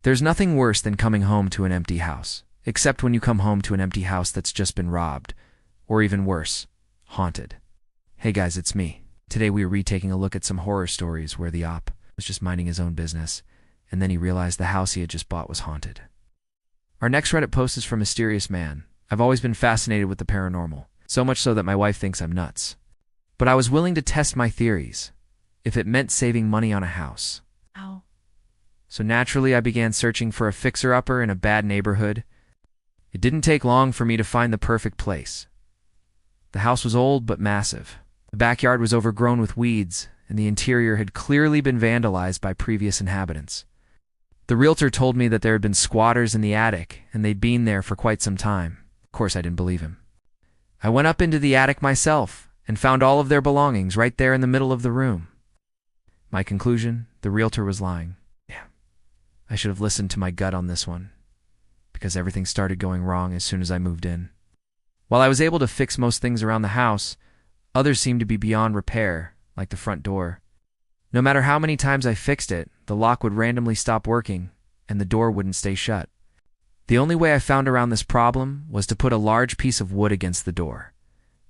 There's nothing worse than coming home to an empty house, except when you come home to an empty house that's just been robbed, or even worse, haunted. Hey guys, it's me. Today we are retaking a look at some horror stories where the op was just minding his own business, and then he realized the house he had just bought was haunted. Our next Reddit post is from Mysterious Man. I've always been fascinated with the paranormal, so much so that my wife thinks I'm nuts. But I was willing to test my theories, if it meant saving money on a house. Ow. So naturally I began searching for a fixer-upper in a bad neighborhood. It didn't take long for me to find the perfect place. The house was old but massive. The backyard was overgrown with weeds, and the interior had clearly been vandalized by previous inhabitants. The realtor told me that there had been squatters in the attic, and they'd been there for quite some time. Of course I didn't believe him. I went up into the attic myself, and found all of their belongings right there in the middle of the room. My conclusion, the realtor was lying. Yeah, I should have listened to my gut on this one, because everything started going wrong as soon as I moved in. While I was able to fix most things around the house, others seemed to be beyond repair, like the front door. No matter how many times I fixed it, the lock would randomly stop working, and the door wouldn't stay shut. The only way I found around this problem was to put a large piece of wood against the door,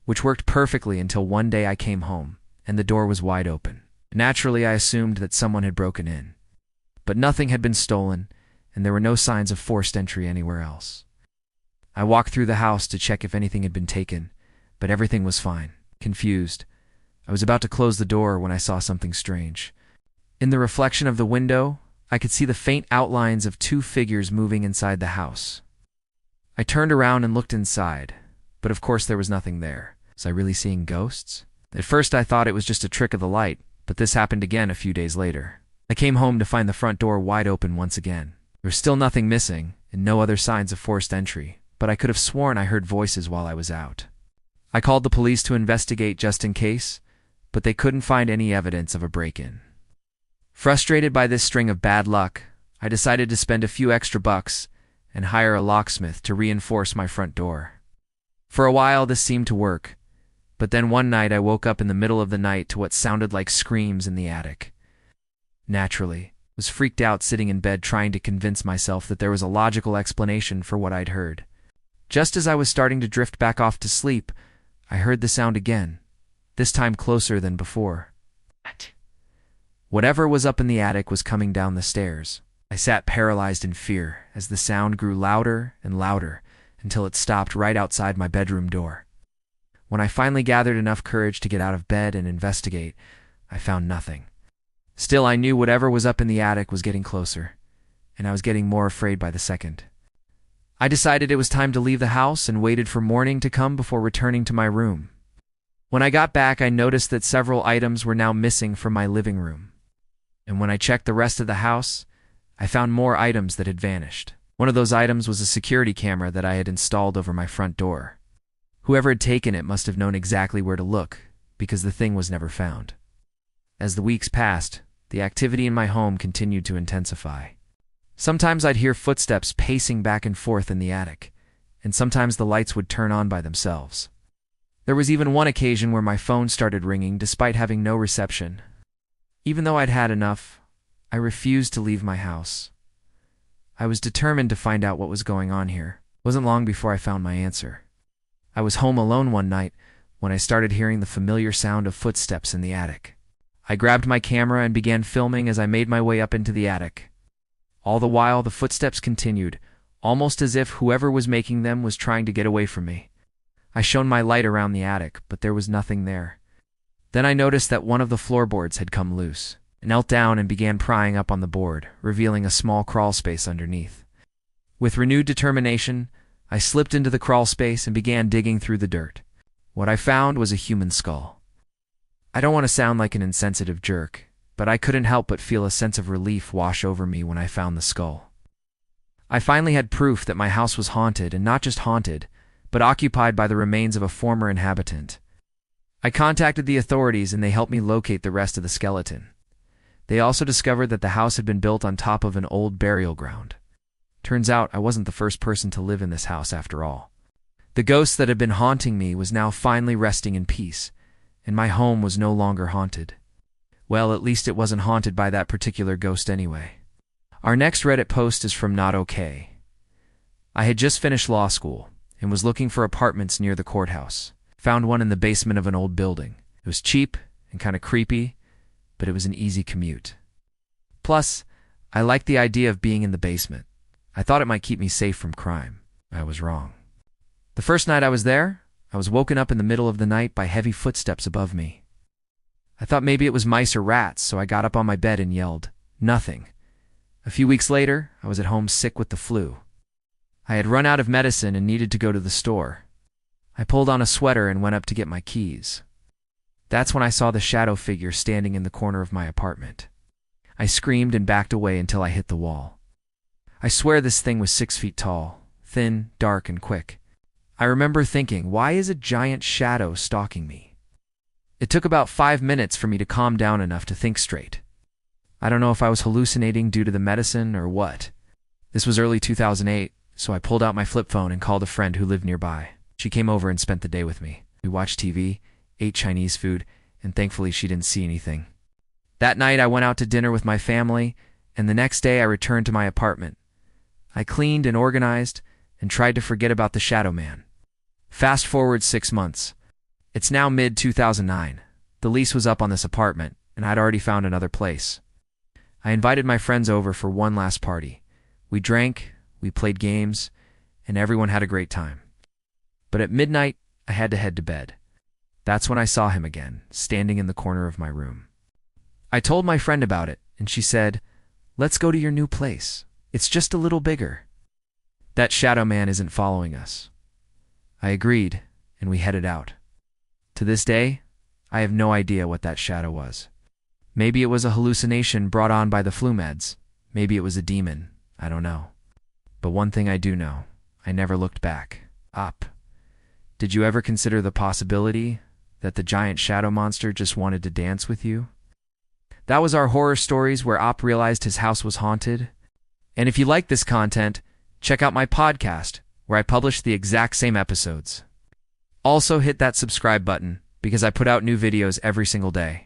which worked perfectly until one day I came home, and the door was wide open. Naturally, I assumed that someone had broken in. But nothing had been stolen, and there were no signs of forced entry anywhere else. I walked through the house to check if anything had been taken, but everything was fine. Confused, I was about to close the door when I saw something strange. In the reflection of the window, I could see the faint outlines of two figures moving inside the house. I turned around and looked inside, but of course there was nothing there. Was I really seeing ghosts? At first I thought it was just a trick of the light, but this happened again a few days later. I came home to find the front door wide open once again. There was still nothing missing, and no other signs of forced entry, but I could have sworn I heard voices while I was out. I called the police to investigate just in case, but they couldn't find any evidence of a break-in. Frustrated by this string of bad luck, I decided to spend a few extra bucks and hire a locksmith to reinforce my front door. For a while this seemed to work, but then one night I woke up in the middle of the night to what sounded like screams in the attic. Naturally, I was freaked out sitting in bed trying to convince myself that there was a logical explanation for what I'd heard. Just as I was starting to drift back off to sleep, I heard the sound again, this time closer than before. Whatever was up in the attic was coming down the stairs. I sat paralyzed in fear as the sound grew louder and louder until it stopped right outside my bedroom door. When I finally gathered enough courage to get out of bed and investigate, I found nothing. Still, I knew whatever was up in the attic was getting closer, and I was getting more afraid by the second. I decided it was time to leave the house and waited for morning to come before returning to my room. When I got back, I noticed that several items were now missing from my living room. And when I checked the rest of the house, I found more items that had vanished. One of those items was a security camera that I had installed over my front door. Whoever had taken it must have known exactly where to look, because the thing was never found. As the weeks passed, the activity in my home continued to intensify. Sometimes I'd hear footsteps pacing back and forth in the attic, and sometimes the lights would turn on by themselves. There was even one occasion where my phone started ringing despite having no reception. Even though I'd had enough, I refused to leave my house. I was determined to find out what was going on here. It wasn't long before I found my answer. I was home alone one night when I started hearing the familiar sound of footsteps in the attic. I grabbed my camera and began filming as I made my way up into the attic. All the while, the footsteps continued, almost as if whoever was making them was trying to get away from me. I shone my light around the attic, but there was nothing there. Then I noticed that one of the floorboards had come loose. I knelt down and began prying up on the board, revealing a small crawl space underneath. With renewed determination, I slipped into the crawl space and began digging through the dirt. What I found was a human skull. I don't want to sound like an insensitive jerk, but I couldn't help but feel a sense of relief wash over me when I found the skull. I finally had proof that my house was haunted, and not just haunted, but occupied by the remains of a former inhabitant. I contacted the authorities and they helped me locate the rest of the skeleton. They also discovered that the house had been built on top of an old burial ground. Turns out I wasn't the first person to live in this house after all. The ghost that had been haunting me was now finally resting in peace, and my home was no longer haunted. Well, at least it wasn't haunted by that particular ghost anyway. Our next Reddit post is from Not Okay. I had just finished law school and was looking for apartments near the courthouse. Found one in the basement of an old building. It was cheap and kind of creepy, but it was an easy commute. Plus, I liked the idea of being in the basement. I thought it might keep me safe from crime. I was wrong. The first night I was there, I was woken up in the middle of the night by heavy footsteps above me. I thought maybe it was mice or rats, so I got up on my bed and yelled, "Nothing." A few weeks later, I was at home sick with the flu. I had run out of medicine and needed to go to the store. I pulled on a sweater and went up to get my keys. That's when I saw the shadow figure standing in the corner of my apartment. I screamed and backed away until I hit the wall. I swear this thing was 6 feet tall, thin, dark, and quick. I remember thinking, why is a giant shadow stalking me? It took about 5 minutes for me to calm down enough to think straight. I don't know if I was hallucinating due to the medicine or what. This was early 2008, so I pulled out my flip phone and called a friend who lived nearby. She came over and spent the day with me. We watched TV, ate Chinese food, and thankfully she didn't see anything. That night I went out to dinner with my family, and the next day I returned to my apartment. I cleaned and organized and tried to forget about the shadow man. Fast forward 6 months. It's now mid-2009. The lease was up on this apartment, and I'd already found another place. I invited my friends over for one last party. We drank, we played games, and everyone had a great time. But at midnight, I had to head to bed. That's when I saw him again, standing in the corner of my room. I told my friend about it, and she said, "Let's go to your new place. It's just a little bigger. That shadow man isn't following us." I agreed, and we headed out. To this day, I have no idea what that shadow was. Maybe it was a hallucination brought on by the flu meds. Maybe it was a demon. I don't know. But one thing I do know, I never looked back. Up. Did you ever consider the possibility that the giant shadow monster just wanted to dance with you? That was our horror stories where Op realized his house was haunted. And if you like this content, check out my podcast, where I publish the exact same episodes. Also hit that subscribe button, because I put out new videos every single day.